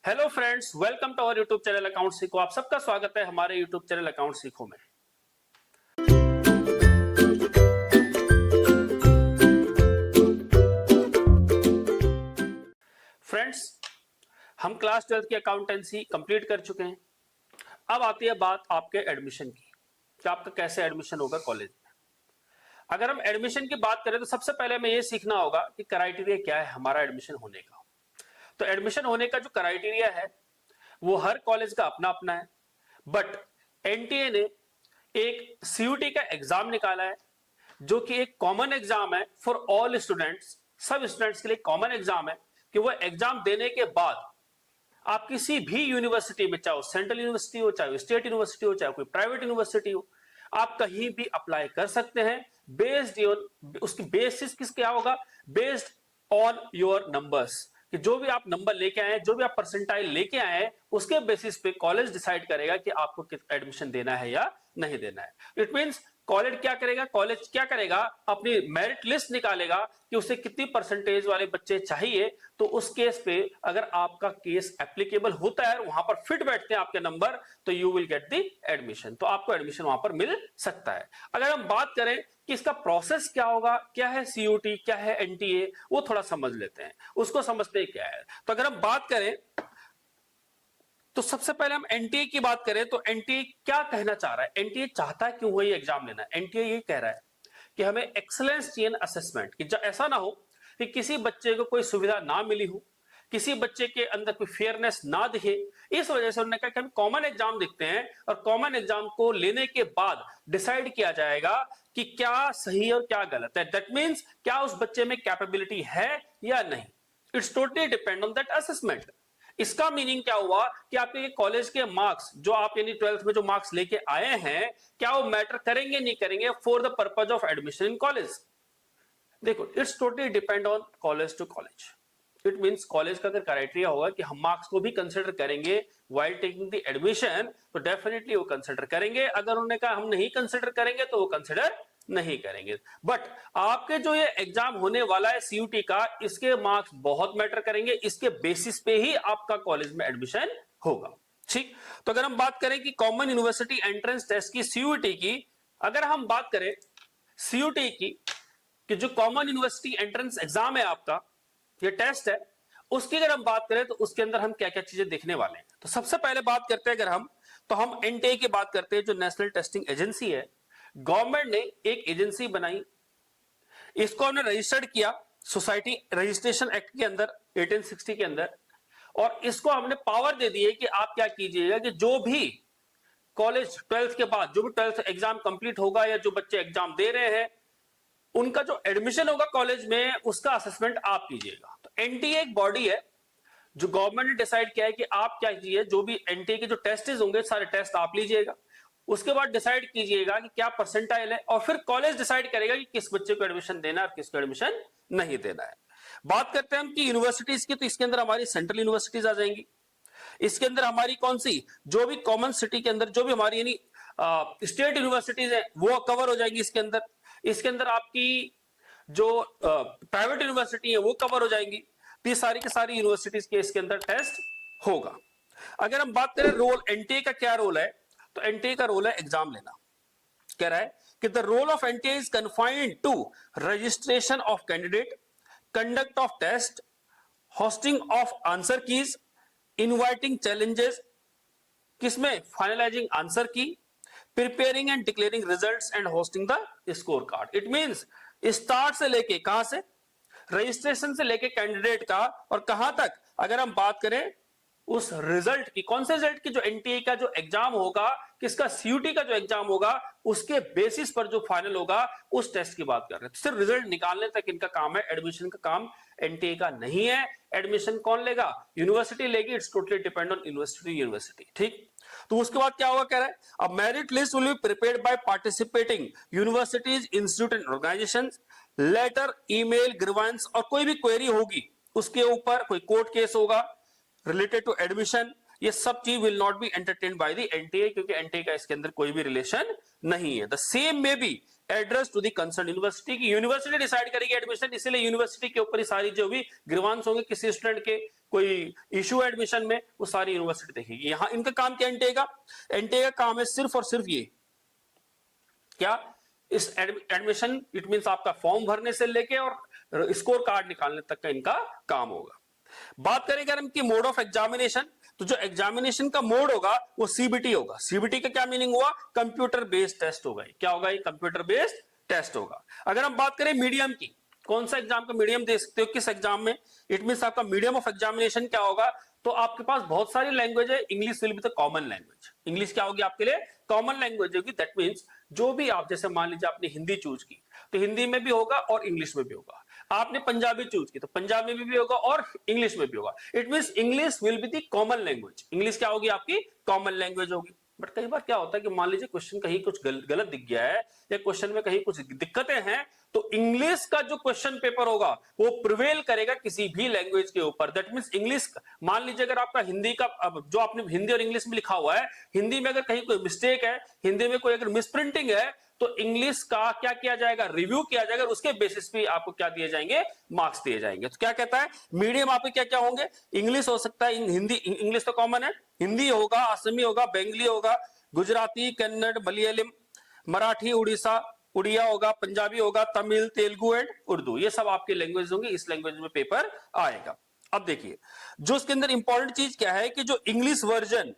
Hello friends, welcome to our YouTube channel account सीखो। आप सबका स्वागत है हमारे यूट्यूब चैनल अकाउंट सीखो में। फ्रेंड्स, हम क्लास 12 की अकाउंटेंसी कंप्लीट कर चुके हैं। अब आती है बात आपके एडमिशन की कि आपका कैसे एडमिशन होगा कॉलेज में। अगर हम एडमिशन की बात करें तो सबसे पहले हमें यह सीखना होगा कि क्राइटेरिया क्या है हमारा एडमिशन होने का। तो एडमिशन होने का जो क्राइटेरिया है वो हर कॉलेज का अपना अपना है, बट एनटीए ने एक सीयूटी का एग्जाम निकाला है जो कि एक कॉमन एग्जाम है फॉर ऑल स्टूडेंट्स। सब स्टूडेंट्स के लिए कॉमन एग्जाम है कि वो एग्जाम देने के बाद आप किसी भी यूनिवर्सिटी में, चाहे सेंट्रल यूनिवर्सिटी हो, चाहे स्टेट यूनिवर्सिटी हो, चाहे कोई प्राइवेट यूनिवर्सिटी हो, आप कहीं भी अप्लाई कर सकते हैं। बेस्ड ऑन उसकी बेसिस किस क्या होगा, बेस्ड ऑन योर नंबर्स, कि जो भी आप नंबर लेके आए हैं, जो भी आप परसेंटाइल लेके आए हैं, उसके बेसिस पे कॉलेज डिसाइड करेगा कि आपको एडमिशन देना है या नहीं देना है। इट मींस कॉलेज क्या करेगा, अपनी मेरिट लिस्ट निकालेगा कि उसे कितनी परसेंटेज वाले बच्चे चाहिए। तो उस केस पे अगर आपका केस एप्लीकेबल होता है, वहां पर फिट बैठते हैं आपके नंबर, तो you will get the admission. तो आपको एडमिशन वहां पर मिल सकता है। अगर हम बात करें कि इसका प्रोसेस क्या होगा, क्या है सीयूटी, क्या है एनटीए, वो थोड़ा समझ लेते हैं, उसको समझते क्या है। तो अगर हम बात करें तो सबसे पहले हम एनटीए की बात करें तो एनटीए क्या कहना चाह रहा है, एनटीए चाहता है क्यों ये एग्जाम लेना। एनटीए ये कह रहा है कि हमें एक्सलेंस चाहिए असेसमेंट, कि ऐसा ना हो कि किसी बच्चे को कोई सुविधा ना मिली हो, किसी बच्चे के अंदर कोई फेयरनेस ना दिखे। इस वजह से उन्होंने कहा कि हम कॉमन एग्जाम देखते हैं और कॉमन एग्जाम को लेने के बाद डिसाइड किया जाएगा कि क्या सही और क्या गलत है। दैट मीन्स क्या उस बच्चे में कैपेबिलिटी है या नहीं। It's totally depend on that assessment. इसका मीनिंग क्या हुआ कि आपके कॉलेज के मार्क्स, जो आप यानी 12th में जो मार्क्स लेके आए हैं, क्या वो मैटर करेंगे नहीं करेंगे for the purpose of admission in college. देखो, it's totally depend on college to college. It means college का अगर क्राइटेरिया होगा कि हम मार्क्स को भी कंसिडर करेंगे व्हाइल टेकिंग द एडमिशन, तो डेफिनेटली वो कंसिडर करेंगे। अगर उन्होंने कहा हम नहीं कंसिडर करेंगे तो वो कंसिडर नहीं करेंगे। बट आपके जो ये एग्जाम होने वाला है सीयूटी का, इसके मार्क्स बहुत मैटर करेंगे, इसके बेसिस पे ही आपका कॉलेज में एडमिशन होगा। ठीक, तो अगर हम बात करें कि कॉमन यूनिवर्सिटी एंट्रेंस टेस्ट की सीयूटी की, अगर हम बात करें सीयूटी की कि जो कॉमन यूनिवर्सिटी एंट्रेंस एग्जाम है आपका, ये टेस्ट है, उसकी अगर हम बात करें तो उसके अंदर हम क्या क्या चीजें देखने वाले हैं। तो सबसे पहले बात करते हैं अगर हम, तो हम एनटीए की बात करते हैं, जो नेशनल टेस्टिंग एजेंसी है। गवर्नमेंट ने एक एजेंसी बनाई, इसको हमने रजिस्टर्ड किया सोसाइटी रजिस्ट्रेशन एक्ट के अंदर 1860 के अंदर, और इसको हमने पावर दे दी है कि आप क्या कीजिएगा कि जो भी कॉलेज 12th के बाद जो भी 12th एग्जाम कंप्लीट होगा या जो बच्चे एग्जाम दे रहे हैं, उनका जो एडमिशन होगा कॉलेज में, उसका असेसमेंट आप कीजिएगा। तो एनटीए एक बॉडी है जो गवर्नमेंट ने डिसाइड किया है कि आप क्या कीजिए, जो भी एनटीए के जो टेस्ट होंगे सारे टेस्ट आप लीजिएगा। उसके बाद डिसाइड कीजिएगा कि क्या परसेंटाइल है, और फिर कॉलेज डिसाइड करेगा कि किस बच्चे को एडमिशन देना है और किसको एडमिशन नहीं देना है। बात करते हैं हम कि यूनिवर्सिटीज की, तो इसके अंदर हमारी सेंट्रल यूनिवर्सिटीज आ जाएंगी। इसके अंदर हमारी कौन सी, जो भी कॉमन सिटी के अंदर जो भी हमारी यानी स्टेट यूनिवर्सिटीज है वो कवर हो जाएंगी इसके अंदर। इसके अंदर आपकी जो प्राइवेट यूनिवर्सिटी है वो कवर हो जाएंगी। तो ये सारी की सारी यूनिवर्सिटीज के इसके अंदर टेस्ट होगा। अगर हम बात करें रोल, एनटीए का क्या रोल है, तो एनटीए का रोल है एग्जाम लेना। कह रहा है कि the role of NTA is confined to registration of candidate, conduct of test, hosting of answer keys, inviting challenges, किसमें, finalising answer key, preparing and declaring results and hosting the score card. It means start से लेके, कहां से, registration से लेके candidate का, और कहां तक अगर हम बात करें उस रिजल्ट की, कौन से रिजल्ट की, जो एनटीए का जो एग्जाम होगा, किसका, सीयूटी का जो एग्जाम होगा, उसके बेसिस पर जो फाइनल होगा उस टेस्ट की बात कर रहे हैं। तो सिर्फ रिजल्ट निकालने तक इनका काम है, एडमिशन का काम एनटीए का नहीं है। एडमिशन कौन लेगा, यूनिवर्सिटी लेगी। It's totally depend on university. ठीक, तो उसके बाद क्या होगा, कह रहा है अब merit list will be prepared by participating universities, institute and organisations. Letter, email, grievance और कोई भी क्वेरी होगी उसके ऊपर, कोई कोर्ट केस होगा रिलेटेड टू एडमिशन, ये सब चीज will not be entertained by the NTA, क्योंकि एनटीए का इसके अंदर कोई भी रिलेशन नहीं है। The same may be address to the concern university, की यूनिवर्सिटी डिसाइड करेगी एडमिशन, इसलिए यूनिवर्सिटी के ऊपर ही सारी जो भी ग्रीवांस होंगे किसी स्टूडेंट के, कोई इशू एडमिशन में, वो सारी यूनिवर्सिटी देखेगी। यहां इनका काम क्या एनटीए का? एनटीए का काम है सिर्फ और सिर्फ ये क्या, इस एडमिशन इट मींस आपका फॉर्म भरने से लेके और स्कोर कार्ड निकालने तक का इनका काम होगा। बात करेंगे हम कि मोड ऑफ एग्जामिनेशन, तो जो एग्जामिनेशन का मोड होगा वो सीबीटी होगा। सीबीटी का क्या मीनिंग हुआ? कंप्यूटर बेस्ड टेस्ट होगा। क्या होगा? ये कंप्यूटर बेस्ड टेस्ट होगा। अगर हम बात करें मीडियम की, कौन सा एग्जाम का मीडियम दे सकते हो, किस एग्जाम में, इट मींस आपका मीडियम ऑफ एग्जामिनेशन क्या होगा? तो आपके पास बहुत सारी लैंग्वेज है, English will be the common language. English क्या होगी आपके लिए? कॉमन लैंग्वेज होगी। दैट मींस जो भी आप, जैसे मान लीजिए आपने हिंदी चूज की तो हिंदी में भी होगा और इंग्लिश में भी होगा। आपने पंजाबी चूज की तो पंजाबी में भी होगा और इंग्लिश में भी होगा। It means English will be the common language. English क्या होगी आपकी? कॉमन लैंग्वेज होगी। बट कई बार क्या होता है कि मान लीजिए क्वेश्चन कहीं कुछ गलत दिख गया है या क्वेश्चन में कहीं कुछ दिक्कतें हैं, तो इंग्लिश का जो क्वेश्चन पेपर होगा वो प्रिवेल करेगा किसी भी लैंग्वेज के ऊपर। दैट मींस इंग्लिश, मान लीजिए अगर आपका हिंदी का, अब जो आपने हिंदी और इंग्लिश में लिखा हुआ है, हिंदी में अगर कहीं कोई मिस्टेक है, हिंदी में कोई अगर मिसप्रिंटिंग है, तो इंग्लिश का क्या किया जाएगा? रिव्यू किया जाएगा, उसके बेसिस पे आपको क्या दिए जाएंगे? मार्क्स दिए जाएंगे। तो क्या कहता है, मीडियम आपके क्या क्या होंगे? इंग्लिश हो सकता है, हिंदी, इंग्लिश तो कॉमन है, हिंदी होगा, असमी होगा, बंगाली होगा, गुजराती, कन्नड़, मलयालम, मराठी, उड़िया होगा, पंजाबी होगा, तमिल, तेलुगु एंड उर्दू। ये सब आपके लैंग्वेज होंगे, इस लैंग्वेज में पेपर आएगा। अब देखिए, जो इसके अंदर इंपॉर्टेंट चीज क्या है कि जो English version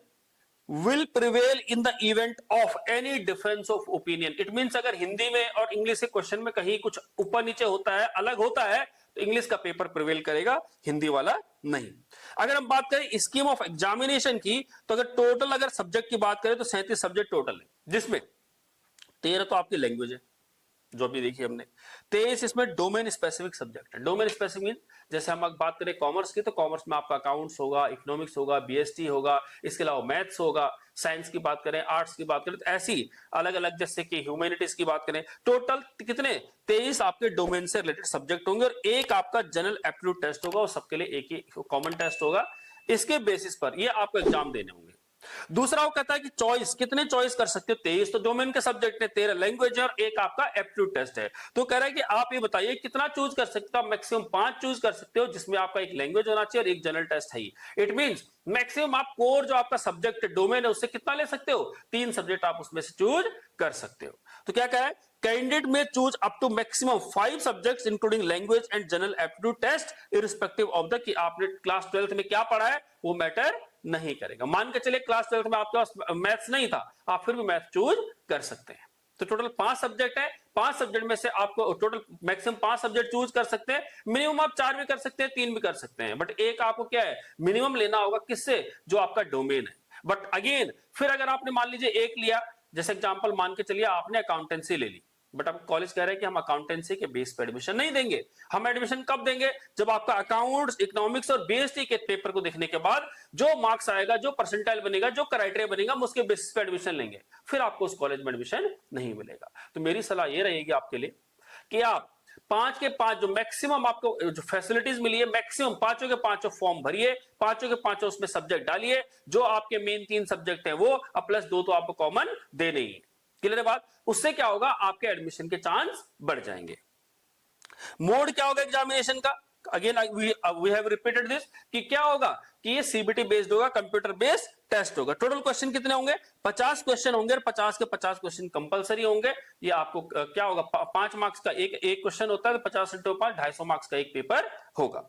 will prevail in the event of any difference of opinion। It means अगर हिंदी में और इंग्लिश के क्वेश्चन में कहीं कुछ ऊपर नीचे होता है, अलग होता है, तो इंग्लिश का पेपर प्रिवेल करेगा, हिंदी वाला नहीं। अगर हम बात करें स्कीम ऑफ एग्जामिनेशन की, तो अगर टोटल अगर सब्जेक्ट की बात करें तो 37 सब्जेक्ट टोटल है, जिसमें 13 तो आपकी लैंग्वेज है जो भी देखिए हमने, 23 इसमें डोमेन स्पेसिफिक सब्जेक्ट है। डोमेन स्पेसिफिक मीन, जैसे हम बात करें कॉमर्स की, तो कॉमर्स में आपका अकाउंट्स होगा, इकोनॉमिक्स होगा, बीएसटी होगा, इसके अलावा मैथ्स होगा। साइंस की बात करें, आर्ट्स की बात करें, तो ऐसी अलग अलग, जैसे कि ह्यूमैनिटीज की बात करें, टोटल कितने 23 आपके डोमेन से रिलेटेड सब्जेक्ट होंगे और एक आपका जनरल एप्टीट्यूड टेस्ट होगा और सबके लिए एक ही कॉमन टेस्ट होगा। इसके बेसिस पर ये आपको एग्जाम देने होंगे। दूसरा वो कहता है कि चॉइस, कितने चॉइस कर सकते हो? 23 तो डोमेन के सब्जेक्ट है, 13 लैंग्वेज है और एक आपका एप्टीट्यूड टेस्ट है। तो कह रहा है कि आप ये बताइए कितना चूज कर सकते हो? मैक्सिमम 5 चूज कर सकते हो, जिसमें आपका एक लैंग्वेज होना चाहिए और एक जनरल टेस्ट है। इट मींस मैक्सिमम आप कोर जो आपका सब्जेक्ट डोमेन है उससे कितना ले सकते हो? 3 सब्जेक्ट आप उसमें से चूज कर सकते हो। तो क्या कहा है, candidate may choose up to maximum 5 subjects including language and general aptitude test irrespective of the कि आपने क्लास 12th में क्या पढ़ा है वो मैटर नहीं करेगा। मान के चलिए क्लास 12th में आपके पास मैथ्स नहीं था, आप फिर भी मैथ चूज कर सकते हैं। तो टोटल 5 सब्जेक्ट है, 5 सब्जेक्ट में से आपको टोटल मैक्सिमम 5 सब्जेक्ट चूज कर सकते हैं। मिनिमम आप 4 भी कर सकते हैं, 3 भी कर सकते हैं, बट एक आपको क्या है, मिनिमम लेना होगा, किससे? जो आपका डोमेन है। बट अगेन फिर अगर आपने मान लीजिए एक लिया, जैसे एग्जांपल मान के चलिए आपने अकाउंटेंसी ले ली, बट अब कॉलेज कह रहे हैं कि हम अकाउंटेंसी के बेस पे एडमिशन नहीं देंगे। हम एडमिशन कब देंगे? जब आपका अकाउंट्स, इकोनॉमिक्स और बीएसटी के पेपर को देखने के बाद जो मार्क्स आएगा, जो परसेंटाइल बनेगा, जो क्राइटेरिया बनेगा, हम उसके बेसिस पे एडमिशन लेंगे। फिर आपको उस कॉलेज में एडमिशन नहीं मिलेगा। तो मेरी सलाह ये रहेगी आपके लिए कि आप 5 के 5 जो मैक्सिमम आपको जो फैसिलिटीज मिली है, मैक्सिमम 5 के 5 फॉर्म भरिए, 5 के 5 उसमें सब्जेक्ट डालिए, जो आपके मेन 3 सब्जेक्ट हैं वो, प्लस 2 तो आपको कॉमन देने ही है। क्लियर है बात? उससे क्या होगा, आपके एडमिशन के चांस बढ़ जाएंगे। मोड क्या होगा एग्जामिनेशन का? Again we have repeated this कि क्या होगा कि ये सीबीटी बेस्ड होगा, कंप्यूटर बेस्ड टेस्ट होगा। टोटल क्वेश्चन कितने होंगे? 50 क्वेश्चन होंगे और 50 के 50 क्वेश्चन कंपलसरी होंगे। ये आपको क्या होगा, 5 मार्क्स का एक क्वेश्चन होता है, तो 50 × 5 250 मार्क्स का एक पेपर होगा।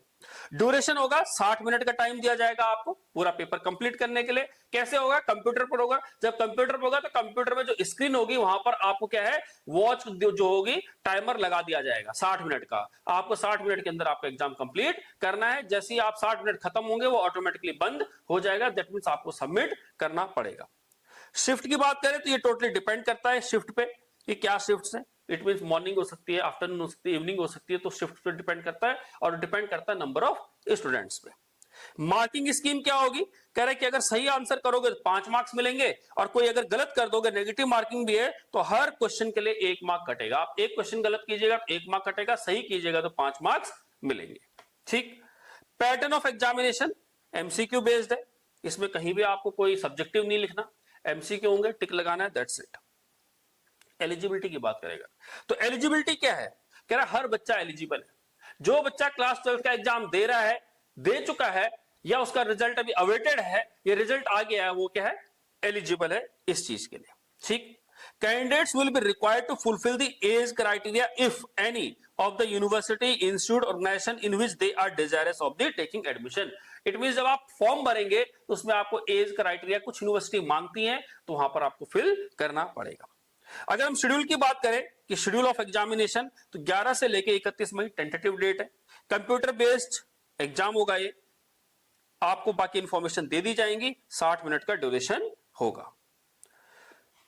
ड्यूरेशन होगा 60 मिनट का टाइम दिया जाएगा आपको पूरा पेपर कंप्लीट करने के लिए। कैसे होगा? कंप्यूटर पर होगा। जब कंप्यूटर पर होगा तो कंप्यूटर में जो स्क्रीन होगी वहां पर आपको क्या है, वॉच जो होगी, टाइमर लगा दिया जाएगा 60 मिनट का। आपको 60 मिनट के अंदर आपका एग्जाम कंप्लीट करना है। जैसे ही आप 60 मिनट खत्म होंगे वो ऑटोमेटिकली बंद हो जाएगा। दैट मींस आपको सबमिट करना पड़ेगा। शिफ्ट की बात करें तो ये टोटली डिपेंड करता है शिफ्ट पे कि क्या शिफ्ट है। इट मींस मॉर्निंग हो सकती है, आफ्टरनून हो सकती है, इवनिंग हो सकती है। तो शिफ्ट पे डिपेंड करता है और डिपेंड करता है नंबर ऑफ स्टूडेंट्स पे। मार्किंग स्कीम क्या होगी? कह रहे कि अगर सही आंसर करोगे तो 5 मार्क्स मिलेंगे और कोई अगर गलत कर दोगे, नेगेटिव मार्किंग भी है, तो हर क्वेश्चन के लिए 1 मार्क कटेगा। आप एक क्वेश्चन गलत कीजिएगा तो 1 मार्क कटेगा, सही कीजिएगा तो 5 मार्क्स मिलेंगे। ठीक। Pattern of examination MCQ based है। इसमें कहीं भी आपको कोई सब्जेक्टिव नहीं लिखना, एमसीक्यू होंगे, टिक लगाना है, दैट्स इट। एलिजिबिलिटी की बात करेगा तो एलिजिबिलिटी क्या है, कह रहा हर बच्चा एलिजिबल है। जो बच्चा क्लास 12 का एग्जाम दे रहा है, दे चुका है, या उसका रिजल्ट अभी अवेटेड है, ये रिजल्ट आ गया है, वो क्या है, एलिजिबल है इस चीज के लिए। ठीक, candidates will be required to fulfil the age criteria if any of the university institute organisation in which they are desirous of the taking admission. It mean जब आप फॉर्म भरेंगे तो उसमें आपको एज क्राइटेरिया कुछ यूनिवर्सिटी मांगती है, तो वहां पर आपको फिल करना पड़ेगा। अगर हम शेड्यूल की बात करें कि शेड्यूल ऑफ एग्जामिनेशन, तो 11 से लेके 31 मई टेंटेटिव डेट है। कंप्यूटर बेस्ड एग्जाम होगा ये, आपको बाकी इंफॉर्मेशन दे दी जाएंगी, 60 मिनट का ड्यूरेशन होगा।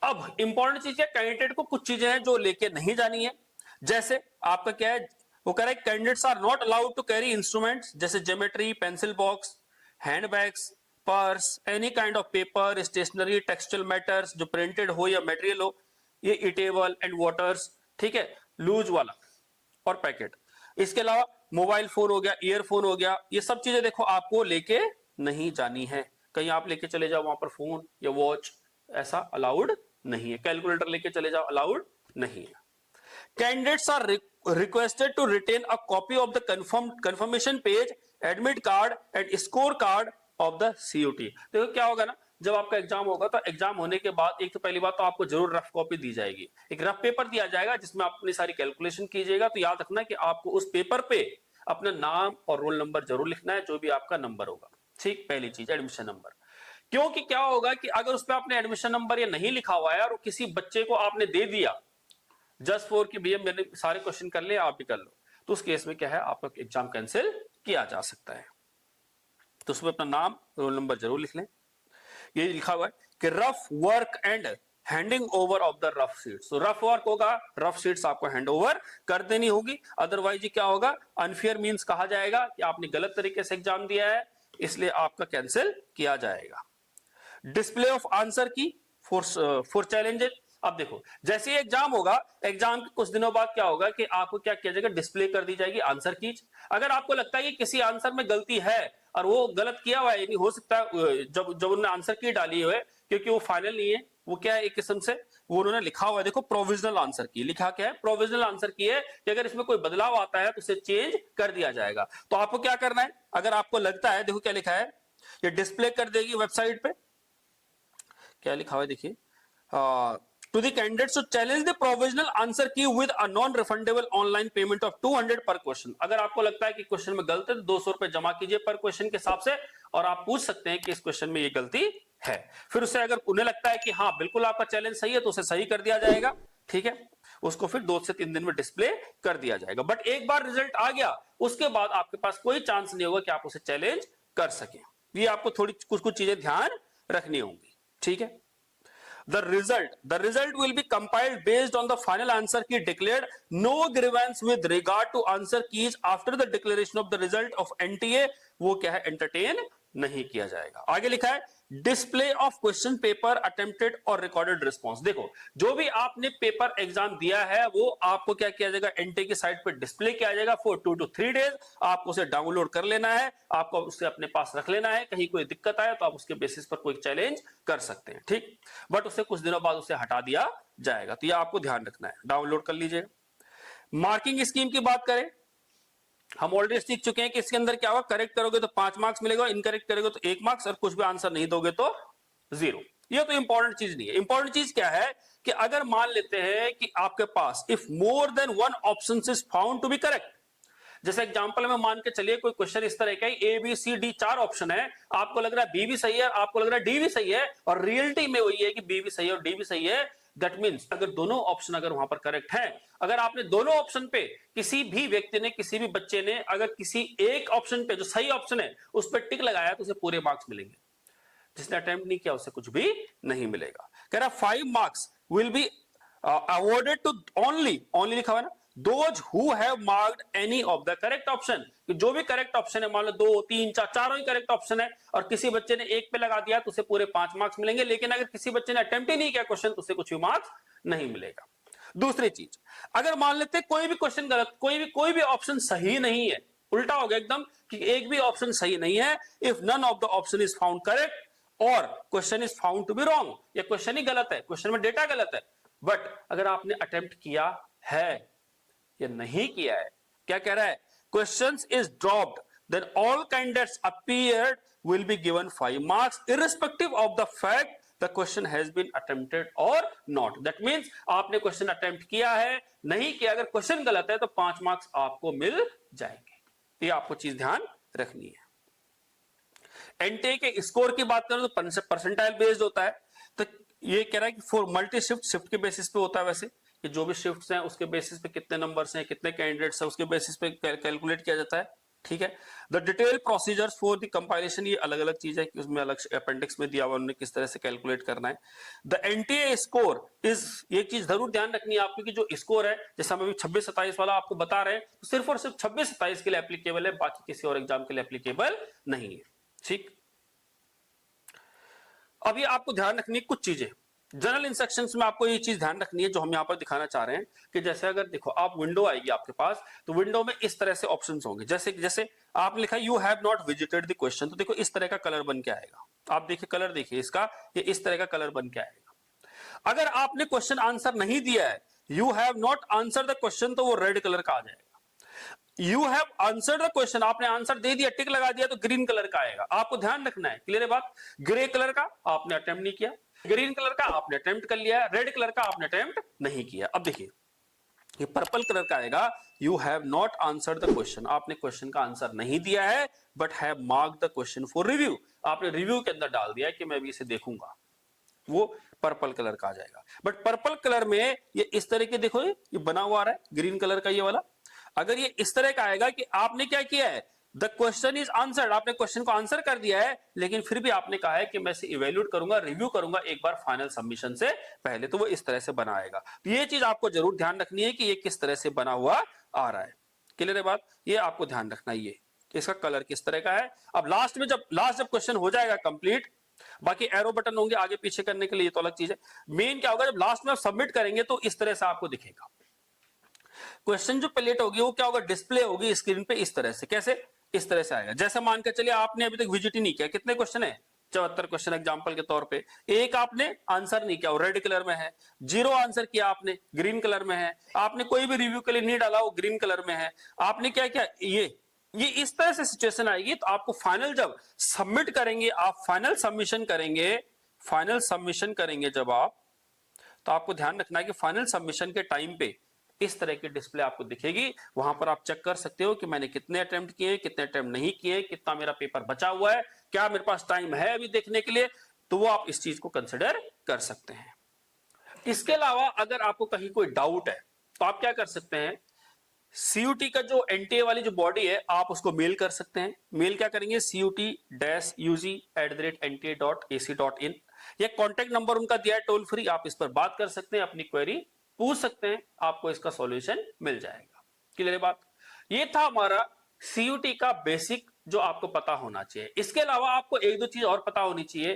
अब इंपॉर्टेंट चीज है, कैंडिडेट को कुछ चीजें हैं जो लेके नहीं जानी है। जैसे आपका क्या है, वो कह रहा है candidates are not allowed to carry instruments जैसे geometry, pencil box, hand bags, purse, any kind of paper, stationery, textile matters जो प्रिंटेड हो या मटेरियल हो, ये इटेबल एंड वाटर्स, ठीक है, लूज वाला और पैकेट। इसके अलावा मोबाइल फोन हो गया, ईयरफोन हो गया, ये सब चीजें देखो आपको लेके नहीं जानी है। कहीं आप लेके चले जाओ वहां पर फोन या वॉच, ऐसा अलाउड नहीं है। कैलकुलेटर लेके चले जाओ, अलाउड नहीं है। Candidates are requested to retain a copy of the confirmation page, admit card and score card of the CUET. देखो क्या होगा ना, जब आपका एग्जाम होगा तो एग्जाम होने के बाद एक तो पहली बात तो आपको जरूर रफ कॉपी दी जाएगी, एक रफ पेपर दिया जाएगा जिसमें आप अपनी सारी कैलकुलेशन कीजिएगा। तो याद रखना कि आपको उस पेपर पे अपना नाम और रोल नंबर जरूर लिखना है, जो भी आपका नंबर होगा। ठीक, पहली चीज एडमिशन नंबर। क्योंकि क्या होगा कि अगर उस पर आपने एडमिशन नंबर ये नहीं लिखा हुआ है और किसी बच्चे को आपने दे दिया जस्ट फॉर कि भैया मैंने सारे क्वेश्चन कर लिए, आप भी कर लो, तो उस केस में क्या है, आपका एग्जाम कैंसिल किया जा सकता है। तो उसमें अपना नाम, रोल नंबर जरूर लिख लें। ये लिखा हुआ है कि rough work and handing over of the rough sheets. तो रफ वर्क होगा, रफ शीट्स आपको हैंड ओवर कर देनी होगी, अदरवाइज ये क्या होगा, अनफेयर मींस कहा जाएगा कि आपने गलत तरीके से एग्जाम दिया है, इसलिए आपका कैंसिल किया जाएगा। डिस्प्ले ऑफ आंसर की फॉर चैलेंजेस। अब देखो जैसे ही एग्जाम होगा, एग्जाम के कुछ दिनों बाद क्या होगा कि आपको क्या किया जाएगा, डिस्प्ले कर दी जाएगी आंसर की। अगर आपको लगता है कि किसी आंसर में गलती है और वो गलत किया हुआ है, नहीं हो सकता जब जब उन्होंने आंसर की डाली हुई है, क्योंकि वो फाइनल नहीं है, वो क्या है एक किस्म से वो उन्होंने लिखा हुआ है, देखो प्रोविजनल आंसर की लिखा क्या है, प्रोविजनल आंसर की है कि अगर इसमें कोई बदलाव आता है तो उसे चेंज कर दिया जाएगा। तो आपको क्या करना है, अगर आपको लगता है, देखो क्या लिखा है, ये डिस्प्ले कर देगी वेबसाइट पे, क्या लिखा हुआ है देखिए, to the candidates to challenge the provisional answer key with a non-refundable online payment of 200 per question। अगर आपको लगता है कि क्वेश्चन में गलत है तो 200 रुपए जमा कीजिए पर क्वेश्चन के हिसाब से, और आप पूछ सकते हैं कि इस क्वेश्चन में ये गलती है। फिर उसे अगर उन्हें लगता है कि हाँ बिल्कुल आपका चैलेंज सही है, तो उसे सही कर दिया जाएगा। ठीक है, उसको फिर 2 से 3 दिन में डिस्प्ले कर दिया जाएगा। बट एक बार रिजल्ट आ गया, उसके बाद आपके पास कोई चांस नहीं होगा कि आप उसे चैलेंज कर सकें। ये आपको थोड़ी कुछ चीजें ध्यान रखनी होंगी। ठीक है, The result will be compiled based on the final answer key declared. No grievance with regard to answer keys after the declaration of the result of NTA, वो क्या है, entertain नहीं किया जाएगा। आगे लिखा है display of question paper attempted और रिकॉर्डेड रिस्पॉन्स। देखो जो भी आपने पेपर एग्जाम दिया है वो आपको क्या किया जाएगा, एनटीए की साइट पर डिस्प्ले किया जाएगा फॉर 2 to 3 डेज। आपको उसे डाउनलोड कर लेना है, आपको उसे अपने पास रख लेना है, कहीं कोई दिक्कत आए तो आप उसके बेसिस पर कोई चैलेंज कर सकते हैं। ठीक, बट उसे कुछ दिनों बाद उसे हटा दिया जाएगा, तो ये आपको ध्यान रखना है, डाउनलोड कर लीजिएगा। मार्किंग स्कीम की बात करें, हम ऑलरेडी सीख चुके हैं कि इसके अंदर क्या होगा, करेक्ट करोगे तो 5 मार्क्स मिलेगा, इनकरेक्ट करोगे तो 1 मार्क्स, और कुछ भी आंसर नहीं दोगे तो 0। ये तो इंपॉर्टेंट चीज नहीं है। इंपॉर्टेंट चीज क्या है कि अगर मान लेते हैं कि आपके पास if more than 1 option is found to be correct, जैसे एग्जांपल में मान के चलिए कोई क्वेश्चन इस तरह का है, A B C D 4 option है, आपको लग रहा है बी भी सही है, आपको लग रहा है डी भी सही है, और रियलिटी में वही है कि बी भी सही है और डी भी सही है। दैट मीन्स अगर दोनों ऑप्शन अगर वहां पर करेक्ट है, अगर आपने दोनों ऑप्शन पे किसी भी व्यक्ति ने, किसी भी बच्चे ने अगर किसी एक ऑप्शन पे जो सही ऑप्शन है उस पर टिक लगाया तो उसे पूरे मार्क्स मिलेंगे। जिसने अटेम्प्ट नहीं किया उसे कुछ भी नहीं मिलेगा। कह रहा 5 marks will be awarded to only लिखा हुआ है ना, those who have marked any of the correct option। जो भी करेक्ट ऑप्शन है, मान लो 2 3 4 चारों ही करेक्ट ऑप्शन है, और किसी बच्चे ने एक पे लगा दिया तो उसे पूरे 5 मार्क्स मिलेंगे। लेकिन अगर किसी बच्चे ने अटेम्प्ट ही नहीं किया क्वेश्चन तो उसे कुछ भी मार्क्स नहीं मिलेगा। दूसरी चीज, अगर मान लेते कोई भी क्वेश्चन गलत, कोई भी ऑप्शन सही नहीं है, उल्टा हो गया एकदम कि एक भी ऑप्शन सही नहीं है, if none of the option is found correct, और question is found to be wrong, ये क्वेश्चन ही गलत है, क्वेश्चन में डेटा गलत है, बट अगर आपने अटेम्प्ट किया है या नहीं किया है, क्या कह रहा है, question is dropped then all candidates appeared will be given 5 marks irrespective of the fact the question has been attempted और नॉट। दैट मींस आपने क्वेश्चन अटेम्प्ट किया है, नहीं किया, अगर क्वेश्चन गलत है तो 5 मार्क्स आपको मिल जाएंगे। ये आपको चीज ध्यान रखनी है। एनटीए के स्कोर की बात करें तो परसेंटाइल बेस्ड होता है, तो ये कह रहा है कि फॉर मल्टी शिफ्ट, शिफ्ट के बेसिस पे होता है, वैसे कि जो भी शिफ्ट्स हैं उसके बेसिस पे कितने नंबर्स हैं, कितने कैंडिडेट्स हैं, उसके बेसिस पे कैलकुलेट किया जाता है, ठीक है। The detail procedures for the compilation, ये अलग अलग चीज है कि उसमें अलग अपेंडिक्स में दिया हुआ उन्होंने किस तरह से कैलकुलेट करना है। द एनटीए स्कोर इज, ये चीज जरूर ध्यान रखनी है आपको कि जो स्कोर है, जैसे हम अभी 26-27 वाला आपको बता रहे हैं, तो सिर्फ और सिर्फ 26-27 के लिए एप्लीकेबल है, बाकी किसी और एग्जाम के लिए एप्लीकेबल नहीं है, ठीक। अभी आपको ध्यान रखनी है कुछ चीजें, जनरल इंस्ट्रक्शंस में आपको ये चीज ध्यान रखनी है जो हम यहां पर दिखाना चाह रहे हैं कि जैसे अगर देखो आप विंडो आएगी आपके पास, तो विंडो में इस तरह से ऑप्शंस होंगे, जैसे जैसे आप लिखा you have not visited the question, तो देखो इस तरह का कलर बन के आएगा, आप देखिए कलर देखिए इसका, ये इस तरह का कलर बन के आएगा। अगर आपने क्वेश्चन आंसर नहीं दिया है, you have not answer the question, तो वो रेड कलर का आ जाएगा। You have answered the question, आपने आंसर दे दिया, टिक लगा दिया, तो ग्रीन कलर का आएगा। आपको ध्यान रखना है, क्लियर है बात। ग्रे कलर का आपने अटेम्प्ट नहीं किया, ग्रीन कलर का आपने अटेम्प्ट कर लिया, रेड कलर का आपने अटेम्प्ट नहीं किया। अब देखिए ये पर्पल कलर का आएगा, you have not answered the question, आपने क्वेश्चन का आंसर नहीं दिया है, but have marked the question for review, आपने रिव्यू के अंदर डाल दिया है कि मैं भी इसे देखूंगा, वो पर्पल कलर का आ जाएगा। बट पर्पल कलर में ये इस तरह के देखो ये बना हुआ आ रहा है, ग्रीन कलर का ये वाला, अगर ये इस तरह का आएगा कि आपने क्या किया है, द क्वेश्चन इज आंसर्ड, आपने क्वेश्चन को आंसर कर दिया है, लेकिन फिर भी आपने कहा है कि मैं इसे इवेल्यूएट करूंगा, रिव्यू करूंगा एक बार फाइनल सबमिशन से पहले, तो वो इस तरह से बना आएगा। तो ये चीज आपको जरूर ध्यान रखनी है कि ये किस तरह से बना हुआ आ रहा है, क्लियर है बात, ये आपको ध्यान रखना है ये कि इसका कलर किस तरह का है। अब लास्ट में जब क्वेश्चन हो जाएगा कंप्लीट, बाकी एरो बटन होंगे आगे पीछे करने के लिए, तो अलग चीज है। मेन क्या होगा, जब लास्ट में आप सबमिट करेंगे तो इस तरह से आपको दिखेगा, क्वेश्चन जो प्लेट होगी वो क्या होगा, डिस्प्ले होगी स्क्रीन पे इस तरह से, कैसे, इस तरह से आएगा। जैसे मान के चलिए आपने अभी तक विजिट ही नहीं किया, कितने क्वेश्चन है, 74 क्वेश्चन एग्जांपल के तौर पे, एक आपने आंसर नहीं किया, वो रेड कलर में है, 0 आंसर किया आपने, ग्रीन कलर में है, आपने कोई भी रिव्यू के लिए नहीं डाला, वो ग्रीन कलर में है, आपने क्या किया, ये इस तरह से सिचुएशन आएगी। तो आपको फाइनल जब सबमिट करेंगे, आप फाइनल सबमिशन करेंगे जब आप, तो आपको ध्यान रखना है कि फाइनल सबमिशन के टाइम पे इस तरह की डिस्प्ले आपको दिखेगी, वहां पर आप चेक कर सकते हो कि मैंने कितने अटेम्प्ट किए, कितने अटेम्प्ट नहीं किए, कितना मेरा पेपर बचा हुआ है, क्या मेरे पास टाइम है अभी देखने के लिए, तो वो आप इस चीज को कंसिडर कर सकते हैं। इसके अलावा अगर आपको कहीं कोई डाउट है तो आप क्या कर सकते हैं, सीयूटी का जो एनटीए वाली जो बॉडी है आप उसको मेल कर सकते हैं। मेल क्या करेंगे, CUT-UG@nta.ac.in, ये कॉन्टेक्ट नंबर उनका दिया है टोल फ्री, आप इस पर बात कर सकते हैं, अपनी क्वेरी पूछ सकते हैं, आपको इसका सॉल्यूशन मिल जाएगा। क्लियर बात, ये था हमारा सीयूटी का बेसिक जो आपको पता होना चाहिए। इसके अलावा आपको एक दो चीज और पता होनी चाहिए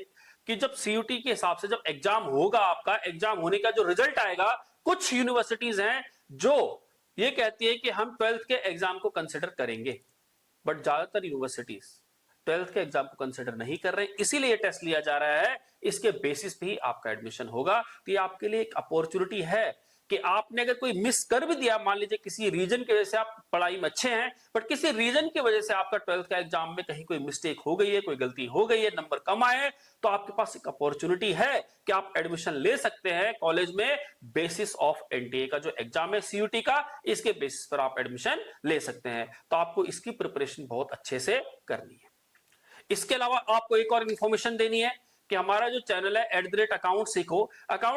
कि जब सीयूटी के हिसाब से जब एग्जाम होगा, आपका एग्जाम होने का जो रिजल्ट आएगा, कुछ यूनिवर्सिटीज हैं जो ये कहती है कि हम 12th के एग्जाम को कंसिडर करेंगे, बट ज्यादातर यूनिवर्सिटीज 12th के एग्जाम को कंसिडर नहीं कर रहे, इसीलिए टेस्ट लिया जा रहा है, इसके बेसिस पे ही आपका एडमिशन होगा। तो ये आपके लिए एक अपॉर्चुनिटी है कि आपने अगर कोई मिस कर भी दिया, मान लीजिए किसी रीजन की वजह से आप पढ़ाई में अच्छे हैं, बट किसी रीजन की वजह से आपका 12th का एग्जाम में कहीं कोई मिस्टेक हो गई है, कोई गलती हो गई है, नंबर कम आए, तो आपके पास एक अपॉर्चुनिटी है कि आप एडमिशन ले सकते हैं कॉलेज में बेसिस ऑफ एनटीए का जो एग्जाम है सीयूटी का, इसके बेसिस पर आप एडमिशन ले सकते हैं। तो आपको इसकी प्रिपरेशन बहुत अच्छे से करनी है। इसके अलावा आपको एक और इंफॉर्मेशन देनी है कि हमारा जो चैनल है @अकाउंट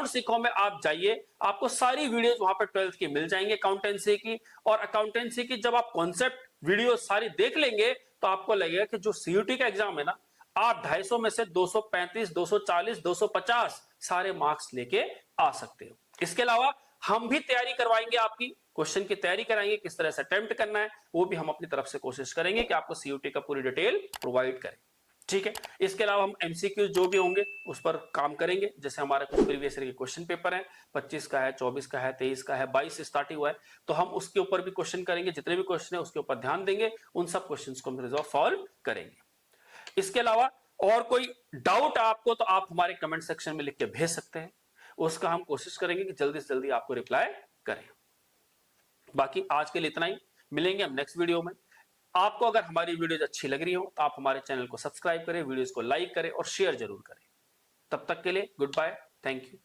सीखो में आप जाइए, आपको सारी वीडियोस वहां पर 12th की मिल जाएंगे अकाउंटेंसी की, और अकाउंटेंसी की जब आप कॉन्सेप्ट वीडियो सारी देख लेंगे तो आपको लगेगा कि जो सीयूटी का एग्जाम है ना, आप 250 में से 235, 240, 250 सारे मार्क्स लेके आ सकते हो। इसके अलावा हम भी तैयारी करवाएंगे, आपकी क्वेश्चन की तैयारी कराएंगे, किस तरह से अटेम्प्ट करना है वो भी हम अपनी तरफ से कोशिश करेंगे कि आपको सीयूटी का पूरी डिटेल प्रोवाइड करें, ठीक है। इसके अलावा हम एमसीक्यू जो भी होंगे उस पर काम करेंगे, जैसे हमारे कुछ प्रीवियस ईयर के क्वेश्चन पेपर हैं, 25 का है, 24 का है, 23 का है, 22 से स्टार्ट हुआ है, तो हम उसके ऊपर भी क्वेश्चन करेंगे, जितने भी क्वेश्चन है उसके ऊपर ध्यान देंगे, उन सब क्वेश्चंस को हम सॉल्व करेंगे। इसके अलावा और कोई डाउट आपको तो आप हमारे कमेंट सेक्शन में लिख के भेज सकते हैं, उसका हम कोशिश करेंगे कि जल्दी से जल्दी आपको रिप्लाई करें। बाकी आज के लिए इतना ही, मिलेंगे हम नेक्स्ट वीडियो में। आपको अगर हमारी वीडियोज अच्छी लग रही हो तो आप हमारे चैनल को सब्सक्राइब करें, वीडियोज को लाइक करें और शेयर जरूर करें। तब तक के लिए गुड बाय, थैंक यू।